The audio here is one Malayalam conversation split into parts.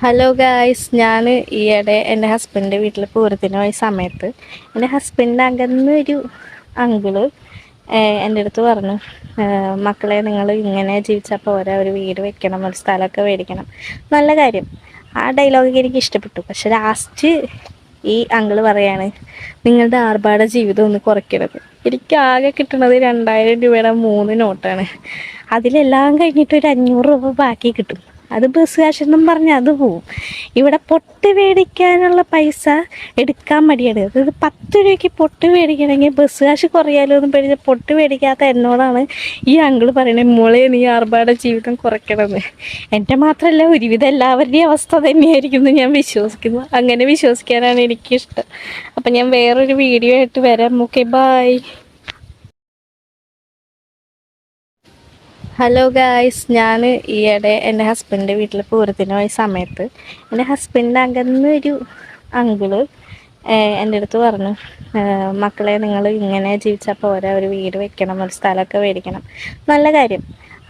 ഹലോ ഗായ്സ്, ഞാൻ ഈയിടെ എൻ്റെ ഹസ്ബൻഡിൻ്റെ വീട്ടിൽ പൂരത്തിന് പോയ സമയത്ത് എൻ്റെ ഹസ്ബൻഡിൻ്റെ അകന്നൊരു അങ്കിള് എൻ്റെ അടുത്ത് പറഞ്ഞു, മക്കളെ നിങ്ങൾ ഇങ്ങനെ ജീവിച്ചാൽ പോരാ, ഒരു വീട് വെക്കണം, ഒരു സ്ഥലമൊക്കെ മേടിക്കണം. നല്ല കാര്യം, ആ ഡയലോഗൊക്കെ എനിക്ക് ഇഷ്ടപ്പെട്ടു. പക്ഷെ ലാസ്റ്റ് ഈ അങ്കിള് പറയാണ്, നിങ്ങളുടെ ആർഭാട ജീവിതം ഒന്ന് കുറയ്ക്കരുത്. എനിക്ക് ആകെ കിട്ടുന്നത് 2000 രൂപയുടെ 3 നോട്ടാണ്. അതിലെല്ലാം കഴിഞ്ഞിട്ട് ഒരു 500 രൂപ ബാക്കി കിട്ടും. അത് ബസ് കാശെന്നും പറഞ്ഞ് അത് പോവും. ഇവിടെ പൊട്ട് മേടിക്കാനുള്ള പൈസ എടുക്കാൻ മടിയാണ്. അതായത് 10 രൂപയ്ക്ക് പൊട്ട് മേടിക്കണമെങ്കിൽ ബസ് കാശ് കുറയാലോ എന്ന് പേടിച്ച് പൊട്ട് മേടിക്കാത്ത എന്നോടാണ് ഈ അങ്കിള് പറയണത്, മോളെ നീ ആർഭാട ജീവിതം കുറയ്ക്കണമെന്ന്. എൻ്റെ മാത്രമല്ല, ഒരുവിധം എല്ലാവരുടെയും അവസ്ഥ തന്നെയായിരിക്കും എന്ന് ഞാൻ വിശ്വസിക്കുന്നു. അങ്ങനെ വിശ്വസിക്കാനാണ് എനിക്കിഷ്ടം. അപ്പം ഞാൻ വേറൊരു വീഡിയോ ആയിട്ട് വരാം. Okay, bye. ഹലോ ഗായ്സ്, ഞാൻ ഈയിടെ എൻ്റെ ഹസ്ബൻഡിൻ്റെ വീട്ടിൽ പൂരത്തിന് പോയ സമയത്ത് എൻ്റെ ഹസ്ബൻഡിൻ്റെ അകന്നൊരു അങ്കിള് എൻ്റെ അടുത്ത് പറഞ്ഞു, മക്കളെ നിങ്ങൾ ഇങ്ങനെ ജീവിച്ചാൽ പോരാ, ഒരു വീട് വെക്കണം, ഒരു സ്ഥലമൊക്കെ മേടിക്കണം. നല്ല കാര്യം,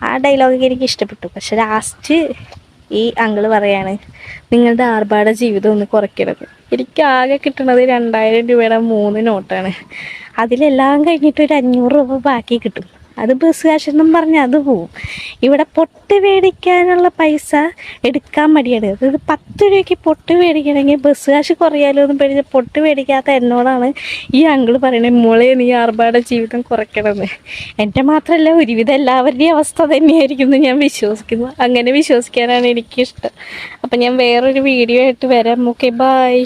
ആ ഡയലോഗൊക്കെ എനിക്ക് ഇഷ്ടപ്പെട്ടു. പക്ഷെ ലാസ്റ്റ് ഈ അങ്കിള് പറയാണ്, നിങ്ങളുടെ ആർഭാട ജീവിതം ഒന്ന് കുറയ്ക്കരുത്. എനിക്ക് ആകെ കിട്ടുന്നത് 2000 രൂപയുടെ 3 നോട്ടാണ്. അതിലെല്ലാം കഴിഞ്ഞിട്ട് ഒരു 500 രൂപ ബാക്കി കിട്ടും. അത് ബസ് കാശെന്നും പറഞ്ഞ് അത് പോവും. ഇവിടെ പൊട്ട് മേടിക്കാനുള്ള പൈസ എടുക്കാൻ മടിയാണ്. അതായത് 10 രൂപയ്ക്ക് പൊട്ട് മേടിക്കണമെങ്കിൽ ബസ് കാശ് കുറയാലോ എന്ന് പേടിച്ച് പൊട്ട് മേടിക്കാത്ത എന്നോടാണ് ഈ അങ്കിള് പറയണത്, മോളെ നീ ആർഭാട ജീവിതം കുറയ്ക്കണമെന്ന്. എൻ്റെ മാത്രമല്ല, ഒരുവിധം എല്ലാവരുടെയും അവസ്ഥ തന്നെയായിരിക്കും എന്ന് ഞാൻ വിശ്വസിക്കുന്നു. അങ്ങനെ വിശ്വസിക്കാനാണ് എനിക്കിഷ്ടം. അപ്പം ഞാൻ വേറൊരു വീഡിയോ ആയിട്ട് വരാം. Okay, bye.